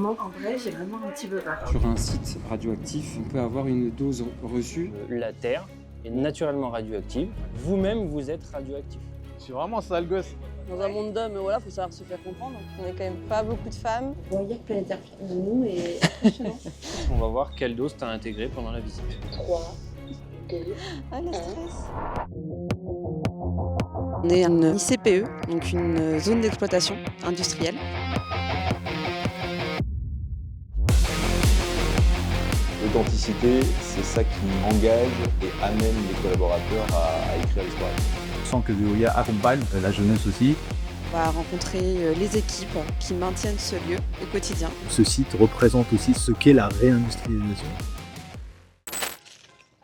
moment, en vrai, j'ai vraiment un petit peu peur. Sur un site radioactif, on peut avoir une dose reçue. La Terre est naturellement radioactive. Vous-même, vous êtes radioactif. Je suis vraiment sale gosse. Dans un monde d'hommes, voilà, faut savoir se faire comprendre. On n'est quand même pas beaucoup de femmes. Voyage planétaire de nous est impressionnant. On va voir quelle dose tu as intégrée pendant la visite. 3, 2, Ah, le stress. On est une ICPE, donc une zone d'exploitation industrielle. L'authenticité, c'est ça qui engage et amène les collaborateurs à écrire l'histoire. On sent que Veolia accompagne la jeunesse aussi. On va rencontrer les équipes qui maintiennent ce lieu au quotidien. Ce site représente aussi ce qu'est la réindustrialisation.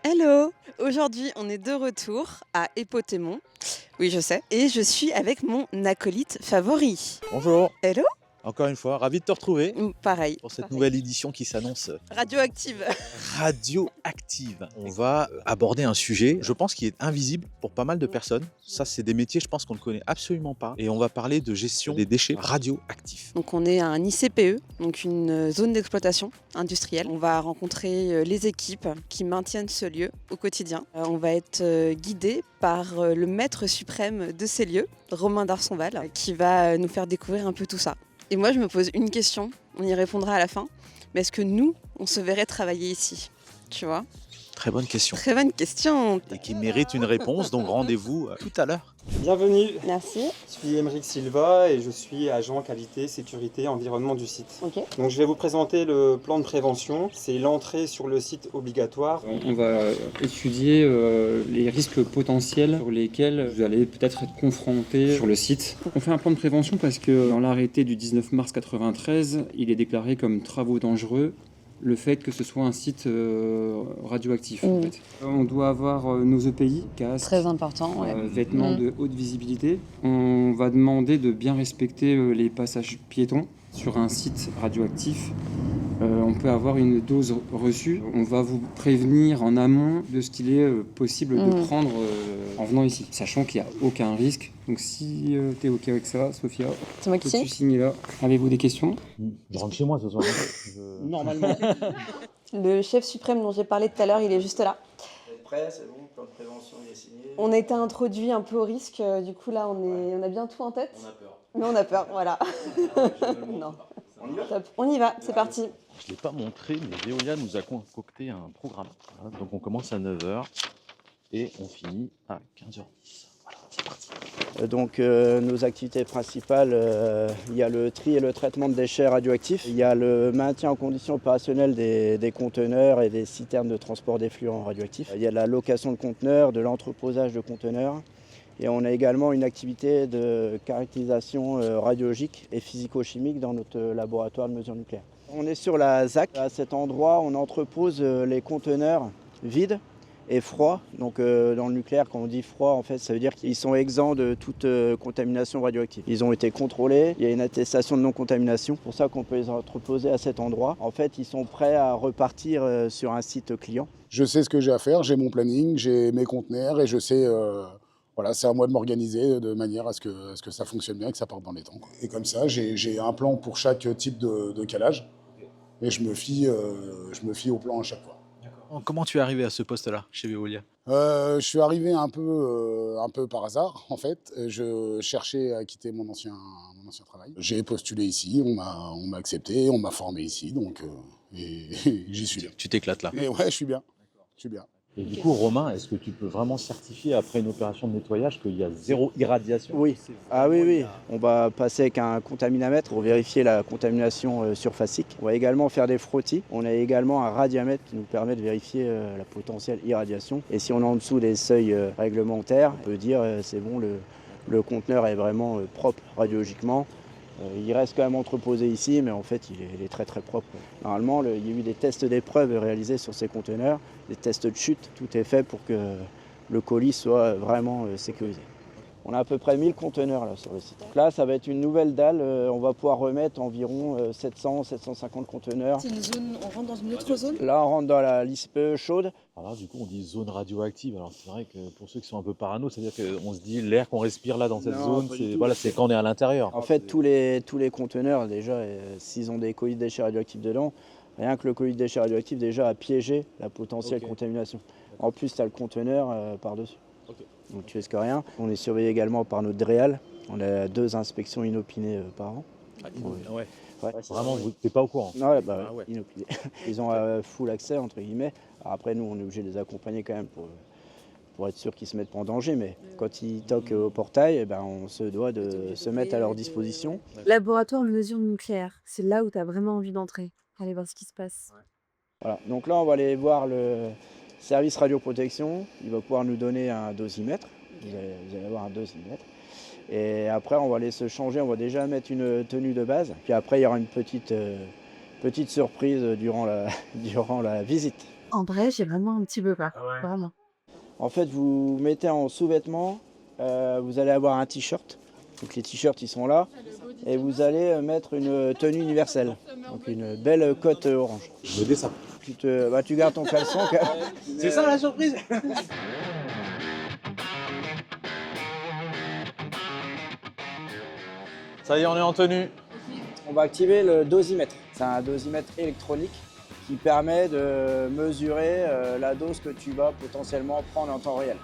Hello! Aujourd'hui, on est de retour à Épotémont. Oui, je sais. Et je suis avec mon acolyte favori. Bonjour. Hello! Encore une fois, ravi de te retrouver Pareil. pour cette pareil. nouvelle édition qui s'annonce Radioactive. radioactive. On va aborder un sujet, je pense, qui est invisible pour pas mal de personnes. Ça, c'est des métiers, je pense, qu'on ne connaît absolument pas. Et on va parler de gestion des déchets radioactifs. Donc on est à un ICPE, donc une zone d'exploitation industrielle. On va rencontrer les équipes qui maintiennent ce lieu au quotidien. On va être guidé par le maître suprême de ces lieux, Romain Darsonval, qui va nous faire découvrir un peu tout ça. Et moi, je me pose une question, on y répondra à la fin, mais est-ce que nous, on se verrait travailler ici? Tu vois? Très bonne question. Très bonne question. Et qui mérite une réponse, donc rendez-vous tout à l'heure. Bienvenue, Merci. je suis Émeric Silva et je suis agent qualité, sécurité, environnement du site. Ok. Donc je vais vous présenter le plan de prévention. C'est l'entrée sur le site obligatoire. On va étudier les risques potentiels sur lesquels vous allez peut-être être confronté sur le site. On fait un plan de prévention parce que dans l'arrêté du 19 mars 93, il est déclaré comme travaux dangereux le fait que ce soit un site radioactif. En fait. On doit avoir nos EPI, casques, Très important. Ouais. vêtements de haute visibilité. On va demander de bien respecter les passages piétons. Sur un site radioactif, on peut avoir une dose reçue. On va vous prévenir en amont de ce qu'il est possible de prendre en venant ici, sachant qu'il n'y a aucun risque. Donc si tu es OK avec ça, Sophia, C'est moi qui peux-tu sais. signer là? Avez-vous des questions? Je rentre chez moi ce soir. Normalement. Le chef suprême dont j'ai parlé tout à l'heure, il est juste là. Vous êtes prêts, c'est bon, le plan de prévention il est signé. On a été introduit un peu au risque, du coup là on a bien tout en tête. On a peur. Mais on a peur, voilà. Non. On y va. Top. On y va, c'est parti. Je ne l'ai pas montré, mais Veolia nous a concocté un programme. Voilà, donc on commence à 9h et on finit à 15h10. Voilà, c'est parti. Donc nos activités principales, il y a le tri et le traitement de déchets radioactifs. Il y a le maintien en condition opérationnelle des conteneurs et des citernes de transport d'effluents radioactifs. Il y a la location de conteneurs, de l'entreposage de conteneurs. Et on a également une activité de caractérisation radiologique et physico-chimique dans notre laboratoire de mesure nucléaire. On est sur la ZAC. À cet endroit, on entrepose les conteneurs vides et froids. Donc dans le nucléaire, quand on dit froid, en fait, ça veut dire qu'ils sont exempts de toute contamination radioactive. Ils ont été contrôlés, il y a une attestation de non-contamination. C'est pour ça qu'on peut les entreposer à cet endroit. En fait, ils sont prêts à repartir sur un site client. Je sais ce que j'ai à faire, j'ai mon planning, j'ai mes conteneurs et je sais... Voilà, c'est à moi de m'organiser de manière à ce que ça fonctionne bien et que ça parte dans les temps, quoi. Et comme ça, j'ai un plan pour chaque type de calage et je me fie au plan à chaque fois. Comment tu es arrivé à ce poste-là chez Veolia? Je suis arrivé un peu par hasard, en fait. Je cherchais à quitter mon ancien travail. J'ai postulé ici, on m'a accepté, on m'a formé ici, donc et j'y suis bien. Tu t'éclates là. Et ouais, je suis bien. Et du coup, Romain, est-ce que tu peux vraiment certifier après une opération de nettoyage qu'il y a zéro irradiation? Oui. Ah oui. On va passer avec un contaminamètre pour vérifier la contamination surfacique. On va également faire des frottis. On a également un radiamètre qui nous permet de vérifier la potentielle irradiation. Et si on est en dessous des seuils réglementaires, on peut dire c'est bon, le conteneur est vraiment propre radiologiquement. Il reste quand même entreposé ici, mais en fait, il est très très propre. Normalement, il y a eu des tests d'épreuves réalisés sur ces conteneurs, des tests de chute. Tout est fait pour que le colis soit vraiment sécurisé. On a à peu près 1000 conteneurs là sur le site. Donc là, ça va être une nouvelle dalle. On va pouvoir remettre environ 700-750 conteneurs. C'est une zone, on rentre dans une autre zone? Là, on rentre dans la l'ISPE chaude. Alors là, du coup, on dit zone radioactive. Alors c'est vrai que pour ceux qui sont un peu parano, c'est-à-dire qu'on se dit l'air qu'on respire là dans cette Non, zone, pas du c'est tout. voilà, c'est quand on est à l'intérieur. En fait, tous les conteneurs, déjà, s'ils ont des colis de déchets radioactifs dedans, rien que le colis de déchets radioactifs déjà a piégé la potentielle contamination. En plus, tu as le conteneur par-dessus. Donc tu risques rien. On est surveillé également par notre DREAL. On a 2 inspections inopinées par an. Ouais. Ouais. Vraiment, vous n'êtes pas au courant. Ouais, bah, ouais. Inopiné. Ils ont full accès, entre guillemets. Alors après, nous, on est obligé de les accompagner quand même pour être sûr qu'ils ne se mettent pas en danger. Mais quand ils toquent au portail, eh ben, on se doit de se mettre à leur disposition. Laboratoire de mesure nucléaire, c'est là où tu as vraiment envie d'entrer. Aller voir ce qui se passe. Voilà. Donc là, on va aller voir le service radioprotection. Il va pouvoir nous donner un dosimètre. Vous allez avoir un dosimètre. Et après, on va aller se changer. On va déjà mettre une tenue de base. Puis après, il y aura une petite surprise durant la visite. En vrai, j'ai vraiment un petit peu peur. Vraiment. En fait, vous mettez en sous-vêtement, vous allez avoir un t-shirt. Donc les t-shirts, ils sont là. Et vous allez mettre une tenue universelle. Donc une belle cotte orange. Je me dis ça. Tu gardes ton caleçon. C'est ça la surprise. Ça y est, on est en tenue. On va activer le dosimètre. C'est un dosimètre électronique qui permet de mesurer la dose que tu vas potentiellement prendre en temps réel.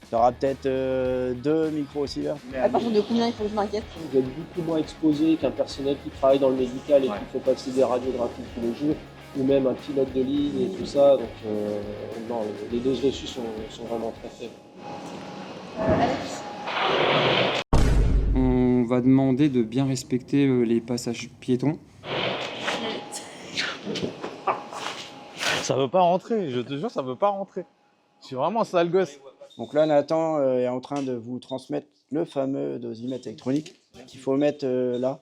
Tu auras peut-être 2 micro-oscillateurs. À partir de combien il faut que je m'inquiète? Vous êtes beaucoup moins exposé qu'un personnel qui travaille dans le médical et qui fait passer des radiographies tous les jours, ou même un pilote de ligne et tout ça. Donc non, les doses reçues sont vraiment très faibles. On va demander de bien respecter les passages piétons. Ça veut pas rentrer, je te jure, ça veut pas rentrer. Je suis vraiment sale gosse. Donc là, Nathan est en train de vous transmettre le fameux dosimètre électronique qu'il faut mettre là,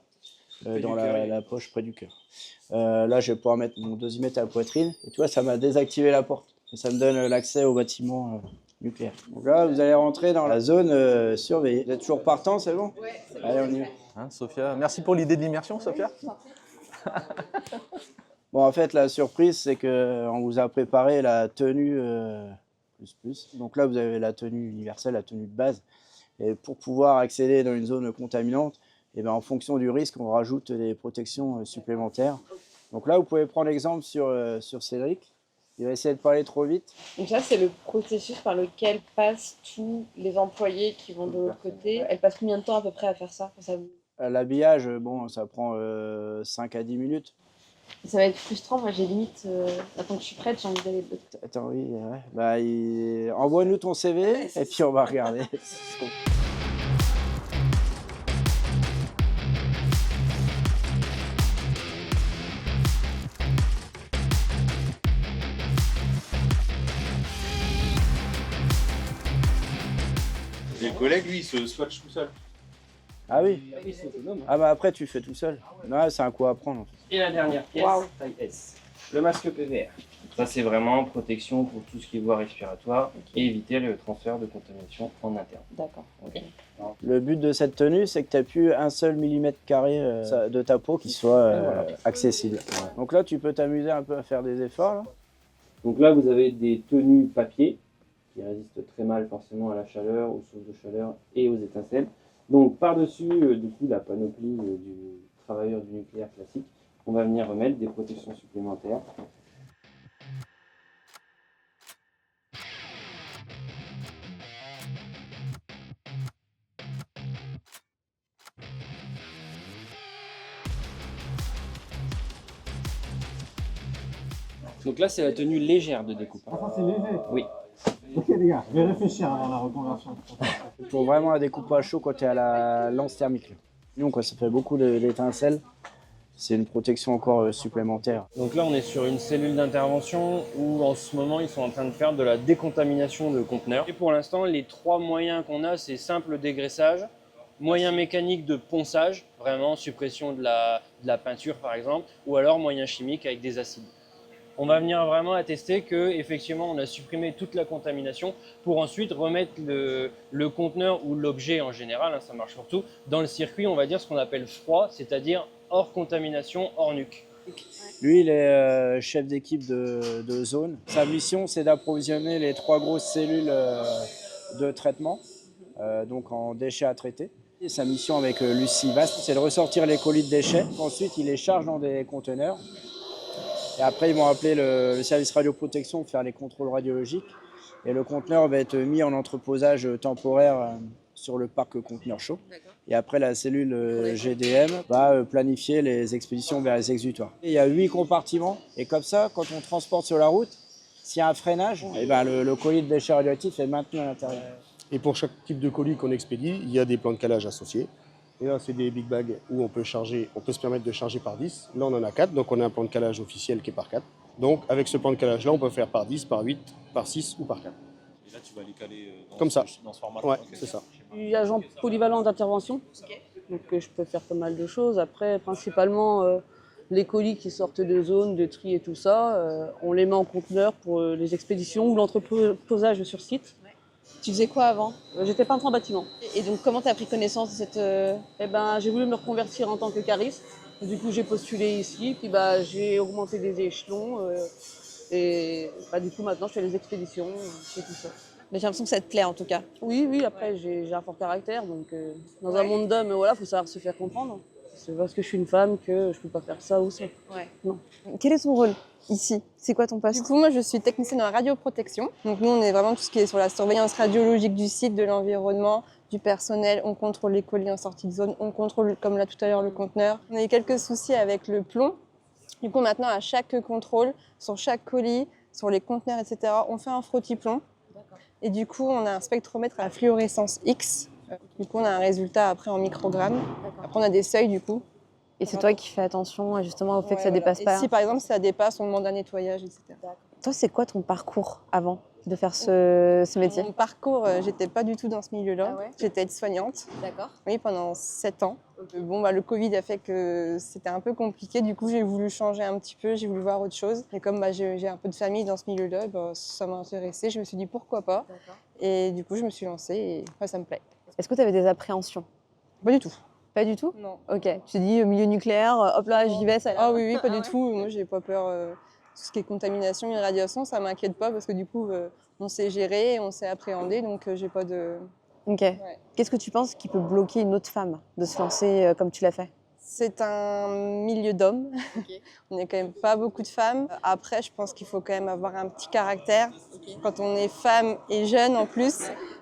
dans la poche près du cœur. Là, je vais pouvoir mettre mon dosimètre à la poitrine. Et tu vois, ça m'a désactivé la porte. Et ça me donne l'accès au bâtiment nucléaire. Donc là, vous allez rentrer dans la zone surveillée. Vous êtes toujours partant, c'est bon? Ouais, c'est bon. Allez, on y va. Hein, Sophia, merci pour l'idée de l'immersion, Sophia. Bon, en fait, la surprise, c'est qu'on vous a préparé la tenue plus. Donc là, vous avez la tenue universelle, la tenue de base. Et pour pouvoir accéder dans une zone contaminante, et bien, en fonction du risque, on rajoute des protections supplémentaires. Donc là, vous pouvez prendre l'exemple sur Cédric. Il va essayer de parler trop vite. Donc ça, c'est le processus par lequel passent tous les employés qui vont de l'autre côté. Elle passe combien de temps à peu près à faire ça? L'habillage, bon, ça prend 5 à 10 minutes. Ça va être frustrant. Moi, j'ai limite, attends que je suis prête, j'ai envie d'aller de l'autre côté. Attends, oui, ouais. Bah, envoie-nous ton CV et puis on va regarder. Et le collègue, lui, il se swatch tout seul. Ah oui? Ah bah après, tu fais tout seul. Non, c'est un coup à prendre. En fait. Et la dernière pièce, taille S, le masque PVR. Ça, c'est vraiment protection pour tout ce qui est voie respiratoire et éviter le transfert de contamination en interne. D'accord. Okay. Le but de cette tenue, c'est que tu n'aies plus un seul millimètre carré de ta peau qui soit accessible. Ouais. Donc là, tu peux t'amuser un peu à faire des efforts. Là. Donc là, vous avez des tenues papier qui résistent très mal forcément à la chaleur, aux sources de chaleur et aux étincelles. Donc par-dessus, du coup, la panoplie du travailleur du nucléaire classique, on va venir remettre des protections supplémentaires. Donc là, c'est la tenue légère de découpe. Ah, ça c'est léger? Oui. Ok les gars, je vais réfléchir avant la reconversion. Pour vraiment un découpage chaud quand tu es à la lance thermique. Nous, quand ça fait beaucoup d'étincelles, c'est une protection encore supplémentaire. Donc là, on est sur une cellule d'intervention où en ce moment, ils sont en train de faire de la décontamination de conteneurs. Et pour l'instant, les 3 moyens qu'on a, c'est simple dégraissage, moyen mécanique de ponçage, vraiment suppression de la peinture par exemple, ou alors moyen chimique avec des acides. On va venir vraiment attester qu'effectivement on a supprimé toute la contamination pour ensuite remettre le conteneur ou l'objet en général, hein, ça marche pour tout, dans le circuit, on va dire ce qu'on appelle froid, c'est-à-dire hors contamination, hors nuque. Lui, il est chef d'équipe de zone. Sa mission, c'est d'approvisionner les 3 grosses cellules de traitement, donc en déchets à traiter. Et sa mission avec Lucie Vast, c'est de ressortir les colis de déchets. Ensuite, il les charge dans des conteneurs. Et après, ils vont appeler le service radioprotection pour faire les contrôles radiologiques. Et le conteneur va être mis en entreposage temporaire sur le parc conteneur chaud. Et après, la cellule GDM va planifier les expéditions vers les exutoires. Et il y a 8 compartiments. Et comme ça, quand on transporte sur la route, s'il y a un freinage, et ben le colis de déchets radioactifs est maintenu à l'intérieur. Et pour chaque type de colis qu'on expédie, il y a des plans de calage associés. Et là, c'est des big bags où on peut se permettre de charger par 10. Là, on en a 4, donc on a un plan de calage officiel qui est par 4. Donc, avec ce plan de calage-là, on peut faire par 10, par 8, par 6 ou par 4. Et là, tu vas les caler Comme ça. Dans ce format. Ouais, Okay. c'est ça. Je suis agent polyvalent d'intervention, donc je peux faire pas mal de choses. Après, principalement, les colis qui sortent de zone, de tri et tout ça, on les met en conteneur pour les expéditions ou l'entreposage sur site. Tu faisais quoi avant? J'étais peintre en bâtiment. Et donc comment tu as pris connaissance de cette... Eh ben, j'ai voulu me reconvertir en tant que cariste. Du coup, j'ai postulé ici, puis j'ai augmenté des échelons. Et du coup, maintenant, je fais les expéditions et tout ça. Mais j'ai l'impression que ça te plaît en tout cas. Oui, après, j'ai un fort caractère. Donc, dans un monde d'hommes, voilà, faut savoir se faire comprendre. C'est parce que je suis une femme que je peux pas faire ça ou ça. Non. Quel est ton rôle ici? C'est quoi ton poste? Du coup, moi, je suis technicienne en radioprotection. Donc, nous, on est vraiment tout ce qui est sur la surveillance radiologique du site, de l'environnement, du personnel. On contrôle les colis en sortie de zone. On contrôle, comme là tout à l'heure, le conteneur. On a eu quelques soucis avec le plomb. Du coup, maintenant, à chaque contrôle, sur chaque colis, sur les conteneurs, etc., on fait un frottis-plomb. Et du coup, on a un spectromètre à fluorescence X. Du coup, on a un résultat après en microgrammes. Après, on a des seuils, du coup. Et c'est toi qui fais attention justement au fait que ça dépasse pas. Et si par exemple ça dépasse, on demande un nettoyage, etc. Toi, c'est quoi ton parcours avant de faire ce métier? Mon parcours, j'étais pas du tout dans ce milieu-là. J'étais aide-soignante. D'accord. Oui, pendant 7 ans. Bon, le Covid a fait que c'était un peu compliqué. Du coup, j'ai voulu changer un petit peu, j'ai voulu voir autre chose. Et comme j'ai un peu de famille dans ce milieu-là, ça m'a intéressée. Je me suis dit pourquoi pas. Et du coup, je me suis lancée et ça me plaît. Est-ce que tu avais des appréhensions? Pas du tout. Pas du tout? Non. Ok. Tu te dis milieu nucléaire, hop là, j'y vais, ça a l'air. Ah oui, pas du tout. Moi, j'ai pas peur. Tout ce qui est contamination, irradiation, ça m'inquiète pas parce que du coup, on sait gérer, on sait appréhender, donc j'ai pas de... Ok. Ouais. Qu'est-ce que tu penses qui peut bloquer une autre femme de se lancer comme tu l'as fait? C'est un milieu d'hommes. On n'est quand même pas beaucoup de femmes. Après, je pense qu'il faut quand même avoir un petit caractère. Quand on est femme et jeune en plus,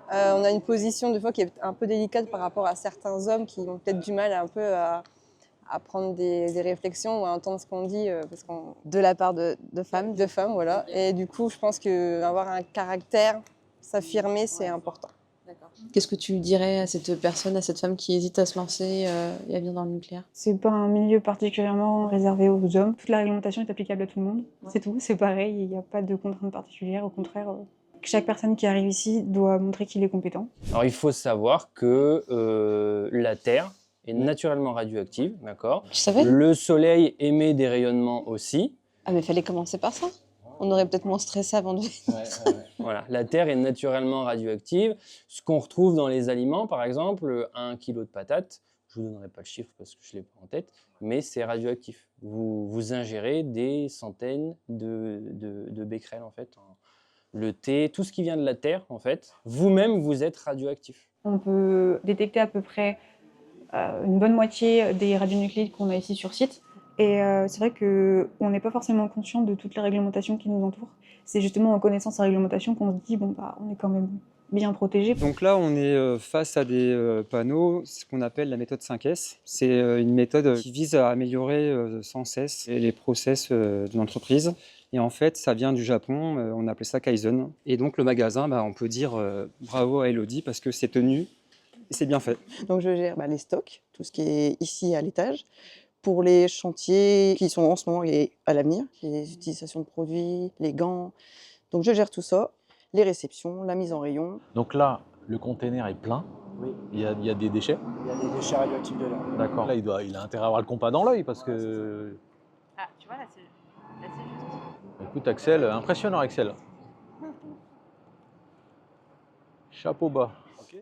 on a une position des fois qui est un peu délicate par rapport à certains hommes qui ont peut-être du mal à prendre des réflexions ou à entendre ce qu'on dit. De la part de femmes? De femmes, voilà. Et du coup, je pense qu'avoir un caractère, s'affirmer, c'est important. Qu'est-ce que tu dirais à cette personne, à cette femme qui hésite à se lancer et à venir dans le nucléaire? C'est pas un milieu particulièrement réservé aux hommes. Toute la réglementation est applicable à tout le monde. C'est tout, c'est pareil, il n'y a pas de contraintes particulières. Au contraire, chaque personne qui arrive ici doit montrer qu'il est compétent. Alors il faut savoir que la Terre est naturellement radioactive, d'accord? Tu savais? Le Soleil émet des rayonnements aussi. Ah mais fallait commencer par ça. On aurait peut-être moins stressé avant de venir. Voilà, la Terre est naturellement radioactive. Ce qu'on retrouve dans les aliments, par exemple, 1 kg de patates, je ne vous donnerai pas le chiffre parce que je ne l'ai pas en tête, mais c'est radioactif. Vous ingérez des centaines de becquerels, en fait. Le thé, tout ce qui vient de la Terre, en fait, vous-même, vous êtes radioactif. On peut détecter à peu près une bonne moitié des radionucléides qu'on a ici sur site. Et c'est vrai qu'on n'est pas forcément conscient de toutes les réglementations qui nous entourent. C'est justement en connaissant ces réglementations qu'on se dit, on est quand même bien protégé. Donc là, on est face à des panneaux, ce qu'on appelle la méthode 5S. C'est une méthode qui vise à améliorer sans cesse les process de l'entreprise. Et en fait, ça vient du Japon, on appelle ça Kaizen. Et donc le magasin, on peut dire bravo à Elodie parce que c'est tenu et c'est bien fait. Donc je gère les stocks, tout ce qui est ici à l'étage. Pour les chantiers qui sont en ce moment et à l'avenir, les utilisations de produits, les gants. Donc je gère tout ça, les réceptions, la mise en rayon. Donc là, le container est plein. Oui. Il y a des déchets. Il y a des déchets radioactifs dedans. D'accord. Là, il a intérêt à avoir le compas dans l'œil parce que... Ah, tu vois, là c'est juste. Écoute Axel, impressionnant Axel. Chapeau bas.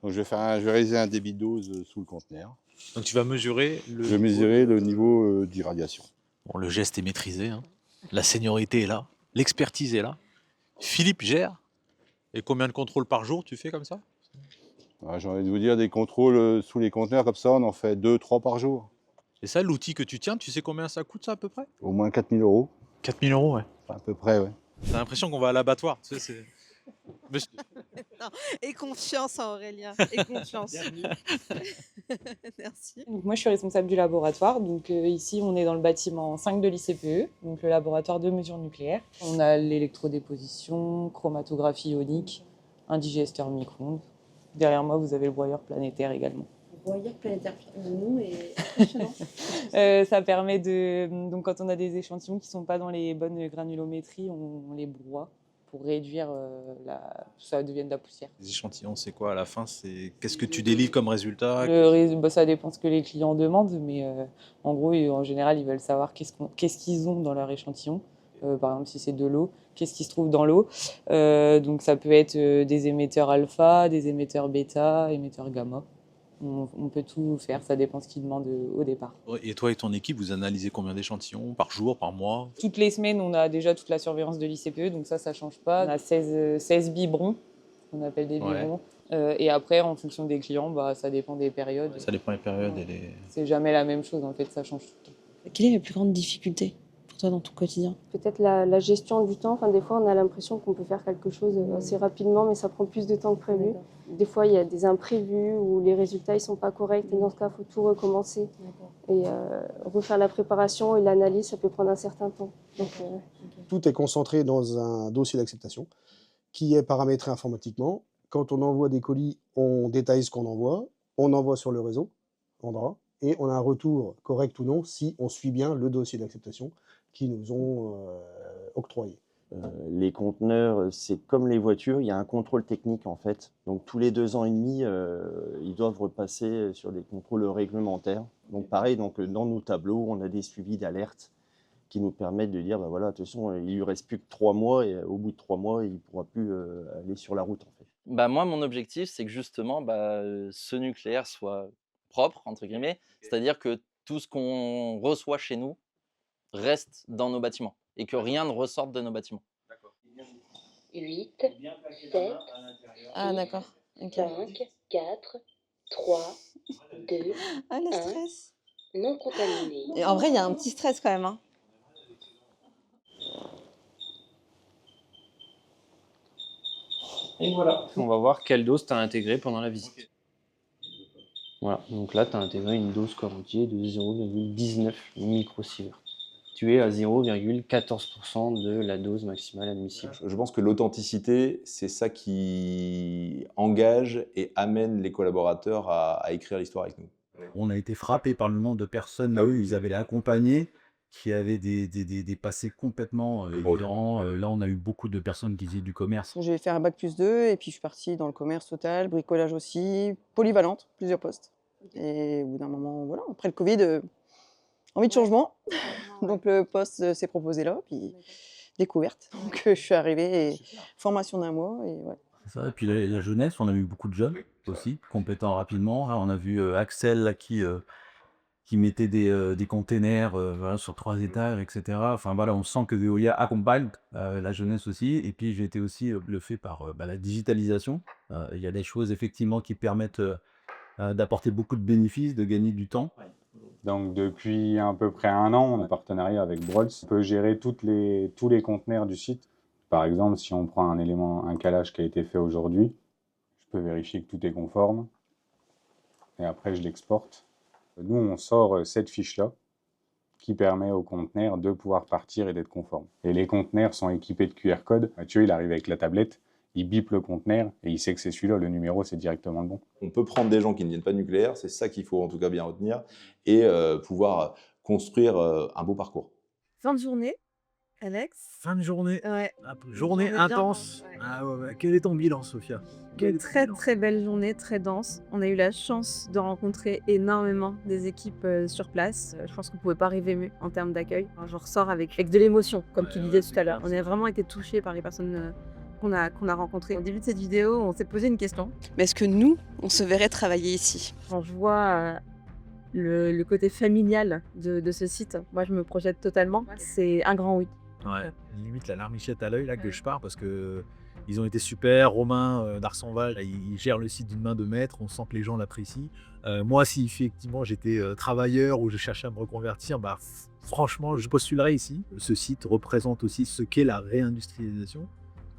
Donc je vais réaliser un débit de dose sous le conteneur. Donc tu vas mesurer Je vais mesurer le niveau d'irradiation. Bon, le geste est maîtrisé, hein. La seniorité est là, l'expertise est là. Philippe gère. Et combien de contrôles par jour tu fais comme ça? J'ai envie de vous dire, des contrôles sous les conteneurs comme ça, on en fait 2-3 par jour. Et ça, l'outil que tu tiens, tu sais combien ça coûte ça à peu près? Au moins 4 000 €. 4 000 €, ouais. À peu près, ouais. T'as l'impression qu'on va à l'abattoir. Tu sais, c'est... Non, et confiance en Aurélien, et confiance. Merci. Donc moi, je suis responsable du laboratoire. Donc ici, on est dans le bâtiment 5 de l'ICPE, donc le laboratoire de mesures nucléaires. On a l'électrodéposition, chromatographie ionique, un digesteur micro-ondes. Derrière moi, vous avez le broyeur planétaire également. Le broyeur planétaire, le nom est impressionnant. Ça permet de... Donc quand on a des échantillons qui ne sont pas dans les bonnes granulométries, on les broie pour réduire ça devienne de la poussière. Les échantillons, c'est quoi à la fin? C'est qu'est-ce que tu délivres comme résultat? Ça dépend ce que les clients demandent, mais en gros, en général, ils veulent savoir qu'est-ce qu'ils ont dans leur échantillon. Par exemple, si c'est de l'eau, qu'est-ce qui se trouve dans l'eau. Donc ça peut être des émetteurs alpha, des émetteurs bêta, émetteurs gamma. On peut tout faire, ça dépend ce qu'ils demandent au départ. Et toi et ton équipe, vous analysez combien d'échantillons par jour, par mois? Toutes les semaines, on a déjà toute la surveillance de l'ICPE, donc ça ne change pas. On a 16 biberons, qu'on appelle des biberons. Et après, en fonction des clients, ça dépend des périodes. Ça dépend des périodes et des... C'est jamais la même chose, en fait, ça change tout le temps. Quelle est la plus grande difficulté pour toi dans ton quotidien? Peut-être la gestion du temps. Enfin, des fois, on a l'impression qu'on peut faire quelque chose assez rapidement, mais ça prend plus de temps que prévu. Des fois, il y a des imprévus où les résultats ne sont pas corrects. Et dans ce cas, il faut tout recommencer. Et refaire la préparation et l'analyse, ça peut prendre un certain temps. Donc, Tout est concentré dans un dossier d'acceptation qui est paramétré informatiquement. Quand on envoie des colis, on détaille ce qu'on envoie, on envoie sur le réseau, Andra, et on a un retour correct ou non si on suit bien le dossier d'acceptation qu'ils nous ont octroyé. Les conteneurs, c'est comme les voitures, il y a un contrôle technique en fait. Donc tous les 2 ans et demi, ils doivent repasser sur des contrôles réglementaires. Donc pareil, dans nos tableaux, on a des suivis d'alerte qui nous permettent de dire, voilà, attention, il lui reste plus que 3 mois et au bout de 3 mois, il ne pourra plus aller sur la route en fait. Moi, mon objectif, c'est que justement, ce nucléaire soit propre, entre guillemets, c'est-à-dire que tout ce qu'on reçoit chez nous reste dans nos bâtiments et que rien ne ressorte de nos bâtiments. 8, 7, Ah, d'accord. Ok. 5, 4, 3, 2, Ah, le 1, stress. non contaminé. Et en vrai, il y a un petit stress quand même, hein. Et voilà. On va voir quelle dose tu as intégrée pendant la visite. Voilà, donc là, tu as intégré une dose corrosive de 0,19 microsievert. Tu es à 0,14% de la dose maximale admissible. Je pense que l'authenticité, c'est ça qui engage et amène les collaborateurs à écrire l'histoire avec nous. On a été frappé par le nombre de personnes, eux, ils avaient accompagné, qui avaient des passés complètement évidents. Là, on a eu beaucoup de personnes qui faisaient du commerce. J'ai fait un bac+2 et puis je suis partie dans le commerce total, bricolage aussi, polyvalente, plusieurs postes. Et au bout d'un moment, voilà, après le Covid, envie de changement. Donc le poste s'est proposé là, puis découverte. Donc je suis arrivée, et formation d'1 mois. Et ouais. C'est ça. Et puis la jeunesse, on a eu beaucoup de jeunes aussi, compétents rapidement. Là, on a vu Axel là, qui mettait des containers voilà, sur 3 étages, etc. Enfin voilà, on sent que Veolia accompagne la jeunesse aussi. Et puis j'ai été aussi bluffé par la digitalisation. Il y a des choses effectivement qui permettent d'apporter beaucoup de bénéfices, de gagner du temps. Donc depuis à peu près 1 an, on est en partenariat avec Brols. On peut gérer tous les conteneurs du site. Par exemple, si on prend un calage qui a été fait aujourd'hui, je peux vérifier que tout est conforme. Et après, je l'exporte. Nous, on sort cette fiche-là qui permet au conteneur de pouvoir partir et d'être conforme. Et les conteneurs sont équipés de QR code. Mathieu, il arrive avec la tablette, il bip le conteneur et il sait que c'est celui-là, le numéro, c'est directement le bon. On peut prendre des gens qui ne viennent pas de nucléaire, c'est ça qu'il faut en tout cas bien retenir, et pouvoir construire un beau parcours. Fin de journée, Alex? Fin de journée. Ouais. Journée On est bien, intense. ouais. Ah ouais. Quel est ton bilan, Sophia? Une très très belle journée, très dense. On a eu la chance de rencontrer énormément des équipes sur place. Je pense qu'on ne pouvait pas rêver mieux en termes d'accueil. Enfin, je ressors avec de l'émotion, comme tu disais tout à l'heure. On a vraiment été touchés par les personnes qu'on a rencontrées. Au début de cette vidéo, on s'est posé une question. Mais est-ce que nous, on se verrait travailler ici? Quand je vois le côté familial de ce site, moi je me projette totalement. C'est un grand oui. Ouais. Limite la larmichette à l'œil là que je pars parce que ils ont été super. Romain d'Arsonval, il gère le site d'une main de maître. On sent que les gens l'apprécient. Moi, si effectivement j'étais travailleur ou je cherchais à me reconvertir, franchement, je postulerais ici. Ce site représente aussi ce qu'est la réindustrialisation.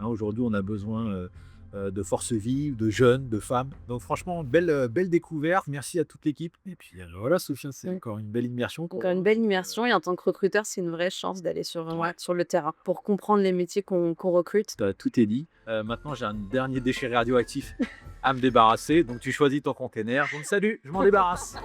Aujourd'hui, on a besoin de forces vives, de jeunes, de femmes. Donc franchement, belle découverte. Merci à toute l'équipe. Et puis voilà, Sophia, c'est encore une belle immersion. Encore une belle immersion et en tant que recruteur, c'est une vraie chance d'aller sur le terrain pour comprendre les métiers qu'on recrute. Tout est dit. Maintenant, j'ai un dernier déchet radioactif à me débarrasser. Donc tu choisis ton container. Donc salut, je m'en débarrasse.